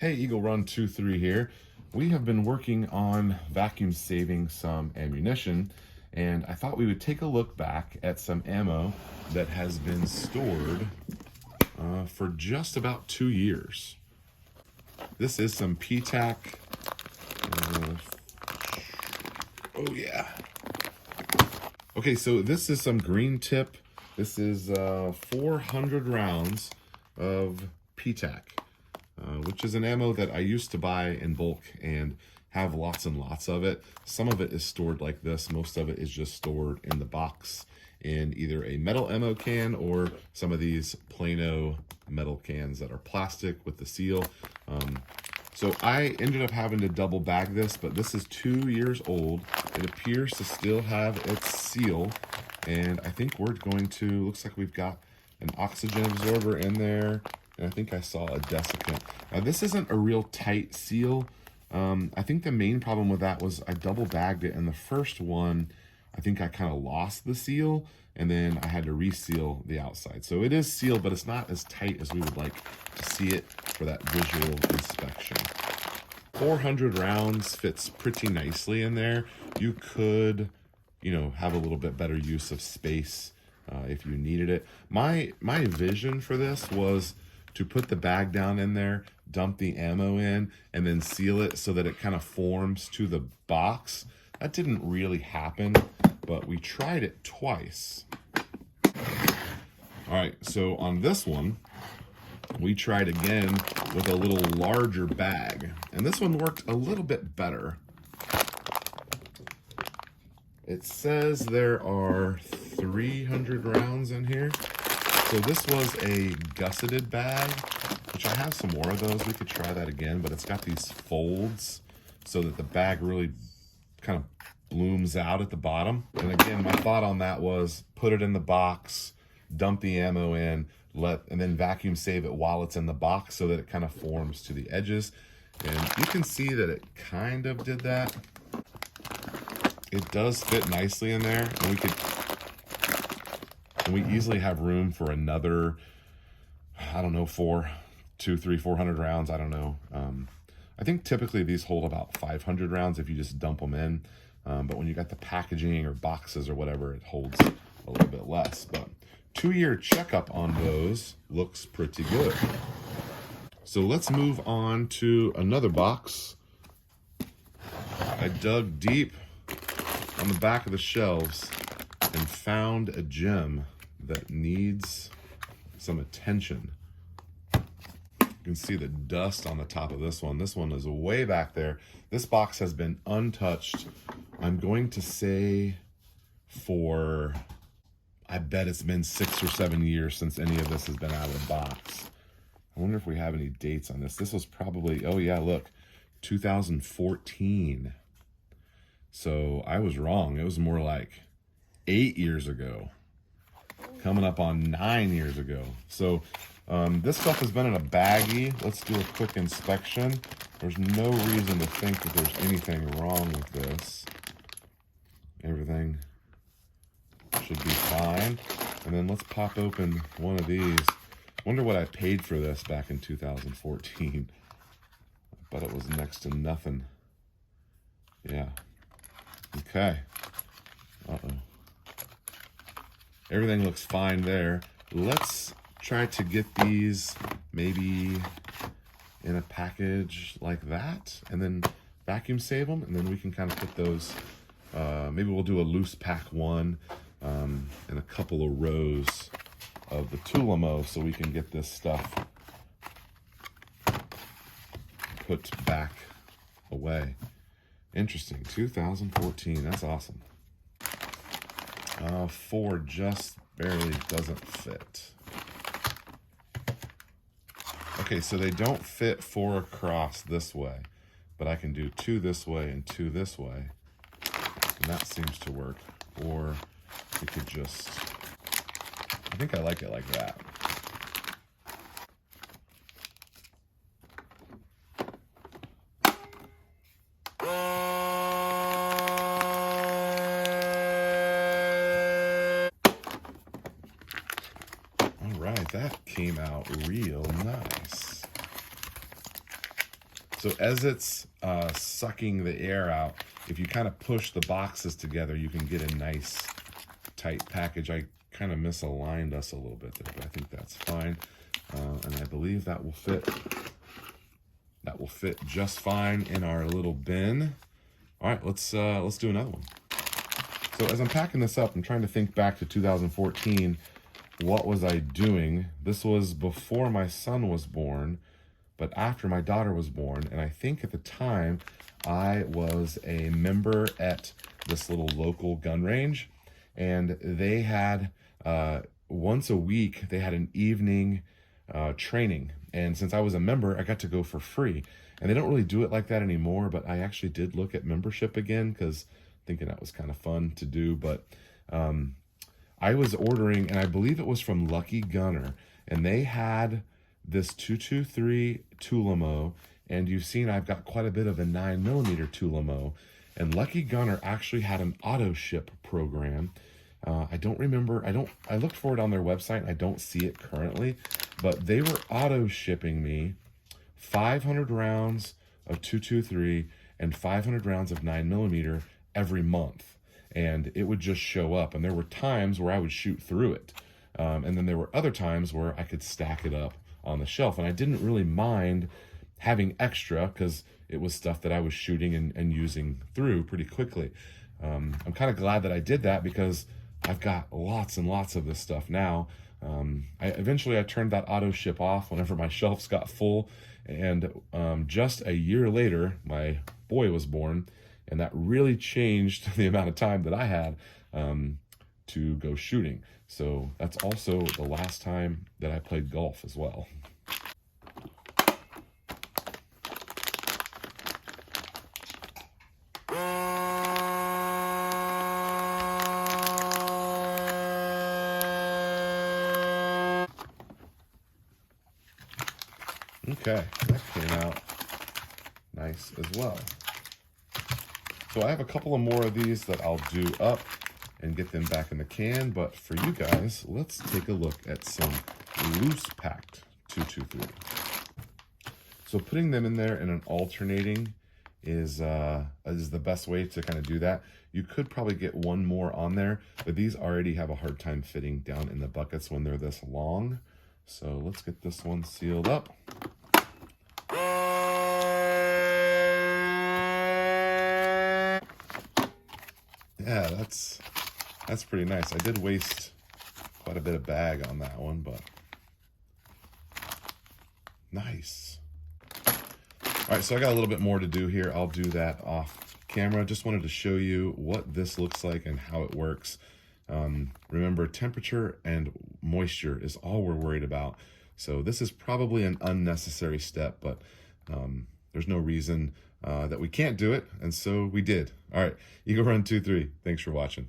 Hey, Eagle Run 23 here. We have been working on vacuum saving some ammunition, and I thought we would take a look back at some ammo that has been stored for just about 2 years. This is some PTAC. Oh yeah. Okay, so this is some green tip. This is 400 rounds of PTAC. Which is an ammo that I used to buy in bulk and have lots and lots of it. Some of it is stored like this. Most of it is just stored in the box in either a metal ammo can or some of these Plano metal cans that are plastic with the seal. So I ended up having to double bag this, but this is 2 years old. It appears to still have its seal, and I think we're going to, looks like we've got an oxygen absorber in there. And I think I saw a desiccant. Now this isn't a real tight seal. I think the main problem with that was I double bagged it, and the first one, I think I kind of lost the seal, and then I had to reseal the outside. So it is sealed, but it's not as tight as we would like to see it for that visual inspection. 400 rounds fits pretty nicely in there. You could, have a little bit better use of space if you needed it. My vision for this was to put the bag down in there, dump the ammo in, and then seal it so that it kind of forms to the box. That didn't really happen, but we tried it twice. All right, so on this one, we tried again with a little larger bag, and this one worked a little bit better. It says there are 300 rounds in here. So this was a gusseted bag, which I have some more of those. We could try that again, but it's got these folds so that the bag really kind of blooms out at the bottom. And again, my thought on that was put it in the box, dump the ammo in, and then vacuum save it while it's in the box so that it kind of forms to the edges. And you can see that it kind of did that. It does fit nicely in there, and we easily have room for another, I don't know, 400 rounds. I don't know. I think typically these hold about 500 rounds if you just dump them in. But when you got the packaging or boxes or whatever, it holds a little bit less. But 2-year checkup on those looks pretty good. So let's move on to another box. I dug deep on the back of the shelves and found a gem that needs some attention. You can see the dust on the top of this one. This one is way back there. This box has been untouched. I'm going to say I bet it's been 6 or 7 years since any of this has been out of the box. I wonder if we have any dates on this. This was probably, oh yeah, look, 2014. So I was wrong. It was more like 8 years ago, coming up on 9 years ago. So this stuff has been in a baggie. Let's do a quick inspection. There's no reason to think that there's anything wrong with this. Everything should be fine. And then let's pop open one of these. Wonder what I paid for this back in 2014. I bet it was next to nothing. Yeah. Okay. Uh-oh. Everything looks fine there. Let's try to get these maybe in a package like that and then vacuum save them, and then we can kind of put those, maybe we'll do a loose pack one and a couple of rows of the Tulamo so we can get this stuff put back away. Interesting. 2014. That's awesome. 4 just barely doesn't fit. Okay, so they don't fit 4 across this way, but I can do 2 this way and 2 this way, and that seems to work. Or we could just, I think I like it like that. All right, that came out real nice. So as it's sucking the air out, if you kind of push the boxes together, you can get a nice tight package. I kind of misaligned us a little bit there, but I think that's fine. And I believe that will fit. That will fit just fine in our little bin. All right, let's do another one. So as I'm packing this up, I'm trying to think back to 2014. What was I doing? This was before my son was born, but after my daughter was born. And I think at the time, I was a member at this little local gun range. And they had, once a week, they had an evening training. And since I was a member, I got to go for free. And they don't really do it like that anymore, but I actually did look at membership again because thinking that was kind of fun to do. But I was ordering, and I believe it was from Lucky Gunner, and they had this 223 Tulamo, and you've seen I've got quite a bit of a 9mm Tulamo, and Lucky Gunner actually had an auto ship program. I don't remember, I looked for it on their website, and I don't see it currently, but they were auto shipping me 500 rounds of 223 and 500 rounds of 9mm every month. And it would just show up. And there were times where I would shoot through it. And then there were other times where I could stack it up on the shelf. And I didn't really mind having extra because it was stuff that I was shooting and using through pretty quickly. I'm kind of glad that I did that because I've got lots and lots of this stuff now. Eventually I turned that auto ship off whenever my shelves got full. And just a year later, my boy was born. And that really changed the amount of time that I had to go shooting. So that's also the last time that I played golf as well. Okay, that came out nice as well. So I have a couple of more of these that I'll do up and get them back in the can. But for you guys, let's take a look at some loose packed 223. So putting them in there in an alternating is the best way to kind of do that. You could probably get one more on there, but these already have a hard time fitting down in the buckets when they're this long. So let's get this one sealed up. Yeah, that's pretty nice. I did waste quite a bit of bag on that one, but nice. All right, so I got a little bit more to do here. I'll do that off camera. Just wanted to show you what this looks like and how it works. Remember, temperature and moisture is all we're worried about. So this is probably an unnecessary step, but there's no reason that we can't do it, and so we did. All right, Eagle Run 23. Thanks for watching.